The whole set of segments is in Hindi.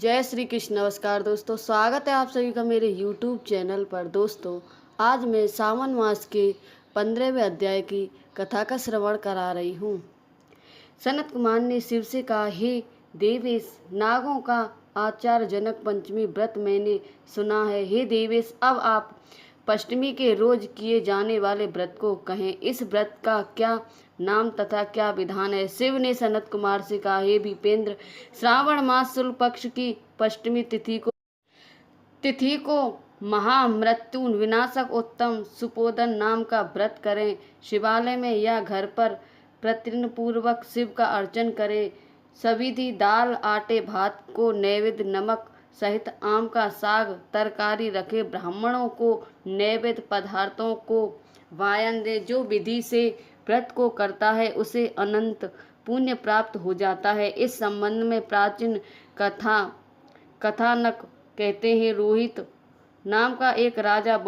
जय श्री कृष्ण। नमस्कार दोस्तों, स्वागत है आप सभी का मेरे YouTube चैनल पर। दोस्तों, आज मैं सावन मास के 15वें अध्याय की कथा का श्रवण करा रही हूँ। सनत कुमार ने शिव से कहा, हे देवेश, नागों का आचार्य जनक पंचमी व्रत मैंने सुना है। हे देवेश, अब आप पष्टमी के रोज किए जाने वाले व्रत को कहें। इस व्रत का क्या नाम तथा क्या विधान है? शिव ने सनत कुमार से कहा, हे विपेंद्र, श्रावण मास शुक्ल पक्ष की पष्टमी तिथि को महामृत्यु विनाशक उत्तम सुपोदन नाम का व्रत करें। शिवालय में या घर पर प्रतिदिन पूर्वक शिव का अर्चन करें। सविधि दाल आटे भात को नैवेद्य नमक सहित आम का साग तरकारी रखे। ब्राह्मणों को नैवेद्य पदार्थों को वायन दे। जो विधि से व्रत को करता है उसे अनंत पुण्य प्राप्त हो जाता है। इस संबंध में प्राचीन कथानक कहते हैं, रोहित नाम का एक राजा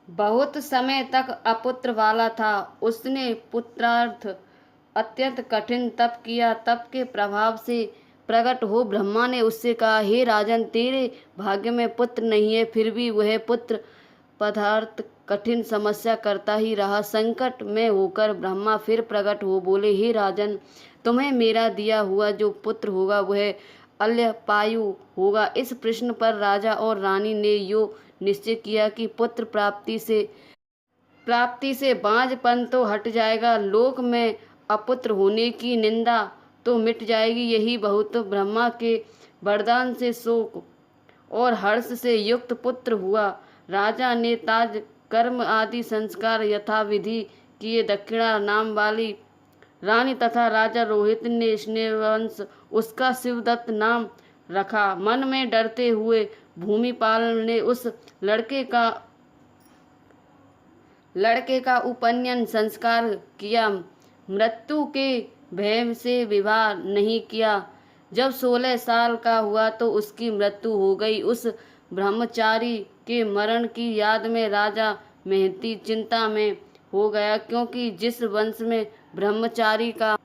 बहुत समय तक अपुत्र वाला था। उसने पुत्रार्थ अत्यंत कठिन तप किया। तप के प्रभाव से प्रकट हो ब्रह्मा ने उससे कहा, हे राजन, तेरे भाग्य में पुत्र नहीं है। फिर भी वह पुत्र पदार्थ कठिन समस्या करता ही रहा। संकट में होकर ब्रह्मा फिर प्रकट हो बोले, हे राजन, तुम्हें मेरा दिया हुआ जो पुत्र होगा वह अल्पायु होगा। इस प्रश्न पर राजा और रानी ने यो निश्चय किया कि पुत्र प्राप्ति से बांझपन तो हट जाएगा, लोक में अपुत्र होने की निंदा तो मिट जाएगी। यही बहुत ब्रह्मा के वरदान से शोक और हर्ष से युक्त पुत्र हुआ। राजा ने ताज कर्म आदि संस्कार यथाविधि किए। दक्षिणा नाम वाली रानी तथा राजा रोहित ने स्नेहवंश उसका शिवदत्त नाम रखा। मन में डरते हुए भूमिपाल ने उस लड़के का उपनयन संस्कार किया। मृत्यु के भय से विवाह नहीं किया। जब 16 साल का हुआ तो उसकी मृत्यु हो गई। उस ब्रह्मचारी के मरण की याद में राजा मेहती चिंता में हो गया, क्योंकि जिस वंश में ब्रह्मचारी का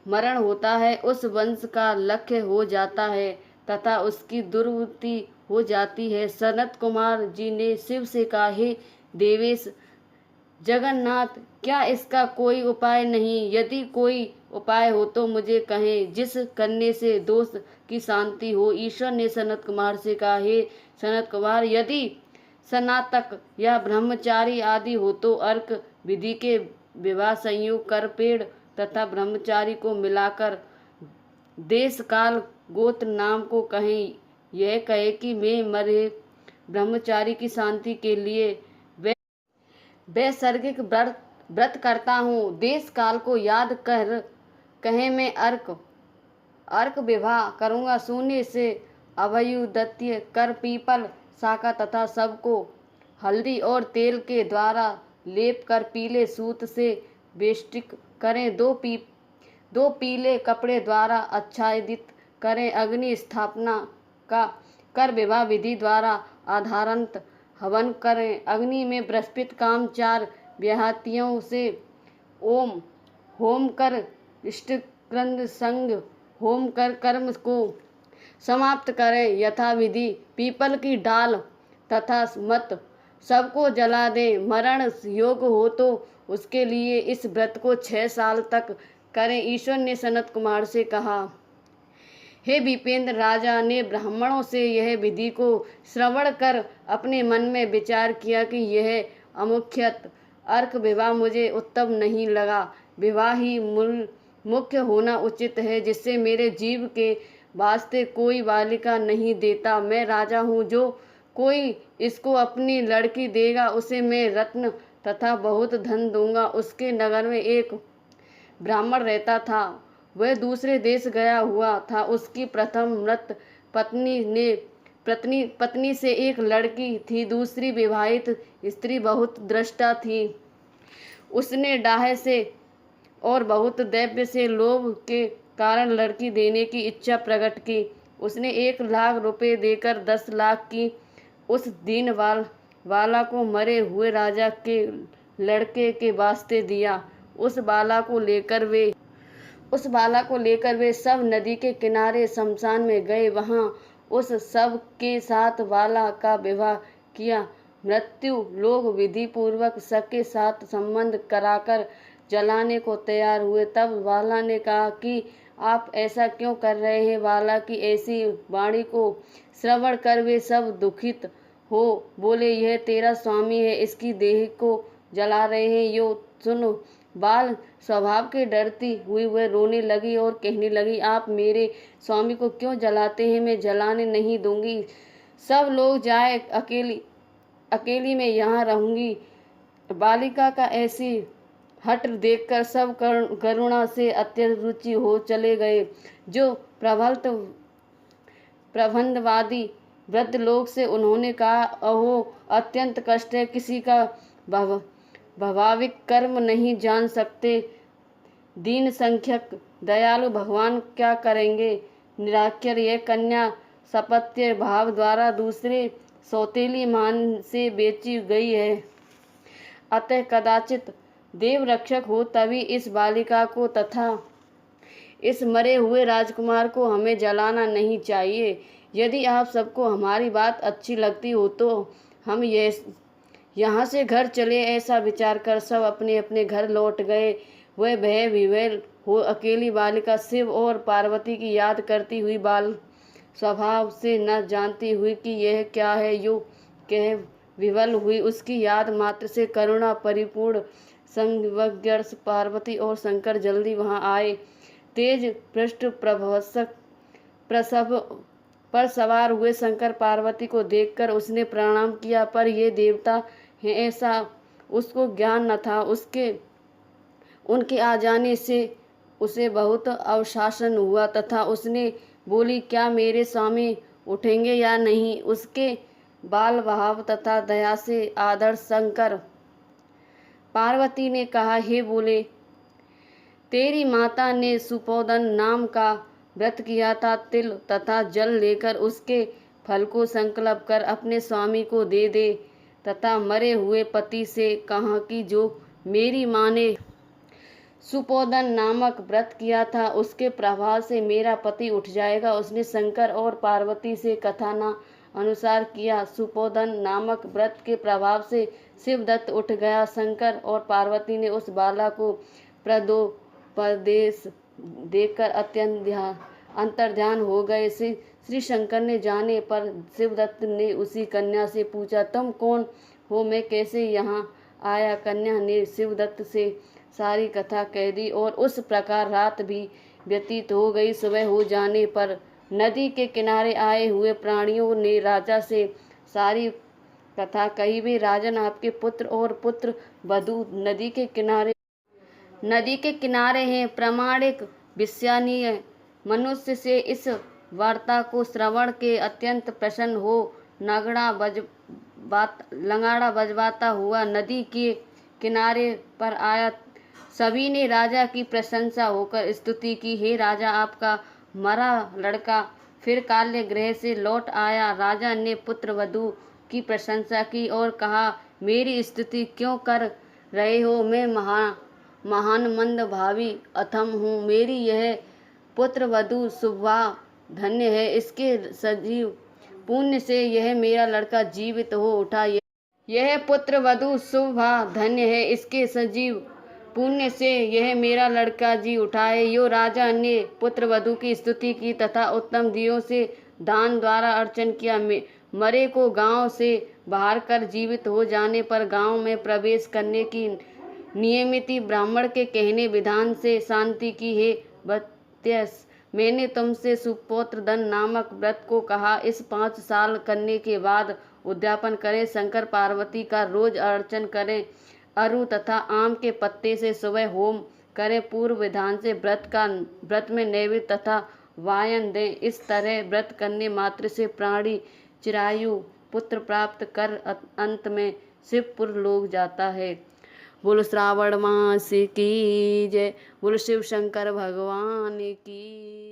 मरण होता है उस वंश का लक्ष्य हो जाता है तथा उसकी दुर्गति हो जाती है। सनत कुमार जी ने शिव से कहा, हे देवेश जगन्नाथ, क्या इसका कोई उपाय नहीं? यदि कोई उपाय हो तो मुझे कहें, जिस करने से दोष की शांति हो। ईश्वर ने सनत कुमार से कहा, हे सनत कुमार, यदि स्नातक या ब्रह्मचारी आदि हो तो अर्क विधि के विवाह संयोग कर पेड़ तथा ब्रह्मचारी को मिलाकर देश काल गोत्र नाम को कहें। यह कहे कि मैं मरे ब्रह्मचारी की शांति के लिए वैसर्गिक व्रत करता हूँ। देश काल को याद कर कहे मैं अर्क विवाह करूँगा। शून्य से अभ्युदत्य कर पीपल शाखा तथा सबको हल्दी और तेल के द्वारा लेप कर पीले सूत से वेष्टिक करें। दो पीले कपड़े द्वारा आच्छादित करें। अग्नि स्थापना का कर विवाह विधि द्वारा आधारंत हवन करें। अग्नि में बृहस्पति कामचार व्याहतियों से ओम होम कर इष्टक्रंद संग होम कर कर्म को समाप्त करें। यथाविधि पीपल की डाल तथा मत सबको जला दे। मरण योग हो तो उसके लिए इस व्रत को 6 साल तक करें। ईश्वर ने सनत कुमार से कहा, हे विपेंद्र, राजा ने ब्राह्मणों से यह विधि को श्रवण कर अपने मन में विचार किया कि यह अमुख्यत अर्क विवाह मुझे उत्तम नहीं लगा। विवाह ही मुख्य होना उचित है, जिससे मेरे जीव के वास्ते कोई बालिका नहीं देता। मैं राजा हूँ, जो कोई इसको अपनी लड़की देगा उसे मैं रत्न तथा बहुत धन दूंगा। उसके नगर में एक ब्राह्मण रहता था। वह दूसरे देश गया हुआ था। उसकी प्रथम मृत पत्नी से एक लड़की थी। दूसरी विवाहित स्त्री बहुत दृष्टा थी। उसने डाह से और बहुत दैव्य से लोभ के कारण लड़की देने की इच्छा प्रकट की। उसने 1 लाख रुपए देकर 10 लाख की उस दीन वाला को मरे हुए राजा के लड़के के वास्ते दिया। उस बाला को लेकर वे उस बाला को लेकर वे सब नदी के किनारे शमशान में गए। वहां उस सब के साथ बाला का विवाह किया। मृत्यु लोग विधि पूर्वक सबके साथ संबंध कराकर जलाने को तैयार हुए। तब बाला ने कहा कि आप ऐसा क्यों कर रहे हैं। बाला की ऐसी वाणी को श्रवण कर वे सब दुखित हो बोले, यह तेरा स्वामी है, इसकी देह को जला रहे हैं। यो सुनो। बाल स्वभाव के डरती हुई वह रोने लगी और कहने लगी, आप मेरे स्वामी को क्यों जलाते हैं, मैं जलाने नहीं दूंगी। सब लोग जाए, अकेली मैं यहाँ रहूंगी। बालिका का ऐसी हट देखकर सब करुणा से अत्यंत रुचि हो चले गए। जो प्रबंधवादी वृद्ध लोग से उन्होंने कहा, अहो अत्यंत कष्ट है, किसी का भाविक कर्म नहीं जान सकते। दीन संख्यक दयालु भगवान क्या करेंगे। निराक्षर यह कन्या सपत्य भाव द्वारा दूसरे सौतेली मान से बेची गई है। अतः कदाचित देव रक्षक हो तभी इस बालिका को तथा इस मरे हुए राजकुमार को हमें जलाना नहीं चाहिए। यदि आप सबको हमारी बात अच्छी लगती हो तो हम यहाँ से घर चले। ऐसा विचार कर सब अपने अपने घर लौट गए। वह भय विह्वल हो अकेली बालिका शिव और पार्वती की याद करती हुई बाल स्वभाव से न जानती हुई कि यह क्या है, यो कह विह्वल हुई। उसकी याद मात्र से करुणा परिपूर्ण संवज्ञ पार्वती और शंकर जल्दी वहां आए। तेज पृष्ठ प्रसव पर सवार हुए शंकर पार्वती को देखकर उसने प्रणाम किया, पर ये देवता हैं ऐसा उसको ज्ञान न था। उनके आ जाने से उसे बहुत अवशासन हुआ तथा उसने बोली, क्या मेरे स्वामी उठेंगे या नहीं। उसके बाल भाव तथा दया से आदर शंकर पार्वती ने कहा, हे बोले, तेरी माता ने सुपोदन नाम का व्रत किया था। तिल तथा जल लेकर उसके फल को संकल्प कर अपने स्वामी को दे दे तथा मरे हुए पति से कहा कि जो मेरी माँ ने सुपोदन नामक व्रत किया था उसके प्रभाव से मेरा पति उठ जाएगा। उसने शंकर और पार्वती से कथाना अनुसार किया। सुपोदन नामक व्रत के प्रभाव से शिवदत्त उठ गया। शंकर और पार्वती ने उस बाला को प्रदोपदेश देखकर अत्यंत अंतर्ध्यान हो गए। श्री शंकर ने जाने पर शिवदत्त ने उसी कन्या से पूछा, तुम कौन हो, मैं कैसे यहाँ आया। कन्या ने शिवदत्त से सारी कथा कह दी और उस प्रकार रात भी व्यतीत हो गई। सुबह हो जाने पर नदी के किनारे आए हुए प्राणियों ने राजा से सारी कथा कही। वे राजन, आपके पुत्र और पुत्र वधू नदी के किनारे हैं। प्रामाणिक विश्वसनीय मनुष्य से इस वार्ता को श्रवण के अत्यंत प्रसन्न हो लंगाड़ा बजवाता हुआ नदी के किनारे पर आया। सभी ने राजा की प्रशंसा होकर स्तुति की। हे राजा, आपका मरा लड़का फिर काल्य गृह से लौट आया। राजा ने पुत्र वधू की प्रशंसा की और कहा, मेरी स्तुति क्यों कर रहे हो। मैं महान मंद भावी अथम हूँ। मेरी यह पुत्र वधू शुभा धन्य है। इसके सजीव पुण्य से यह मेरा लड़का जीवित हो उठा। यह पुत्र वधू शुभा धन्य है, इसके सजीव पुण्य से यह मेरा लड़का जी उठा है। यो राजा ने पुत्र वधू की स्तुति की तथा उत्तम दियों से दान द्वारा अर्चन किया। मरे को गांव से बाहर कर जीवित हो जाने पर गांव में प्रवेश करने की नियमित ब्राह्मण के कहने विधान से शांति की। है बत्यस, मैंने तुमसे सुपोत्रदन नामक व्रत को कहा, इस 5 साल करने के बाद उद्यापन करें। शंकर पार्वती का रोज अर्चन करें। अरु तथा आम के पत्ते से सुबह होम करें। पूर्व विधान से व्रत में नैवेद्य तथा वायन दें। इस तरह व्रत करने मात्र से प्राणी चिरायु पुत्र प्राप्त कर अंत में शिवपुर लोग जाता है। बोलो श्रावण मास की जय। बोलो शिव शंकर भगवान की।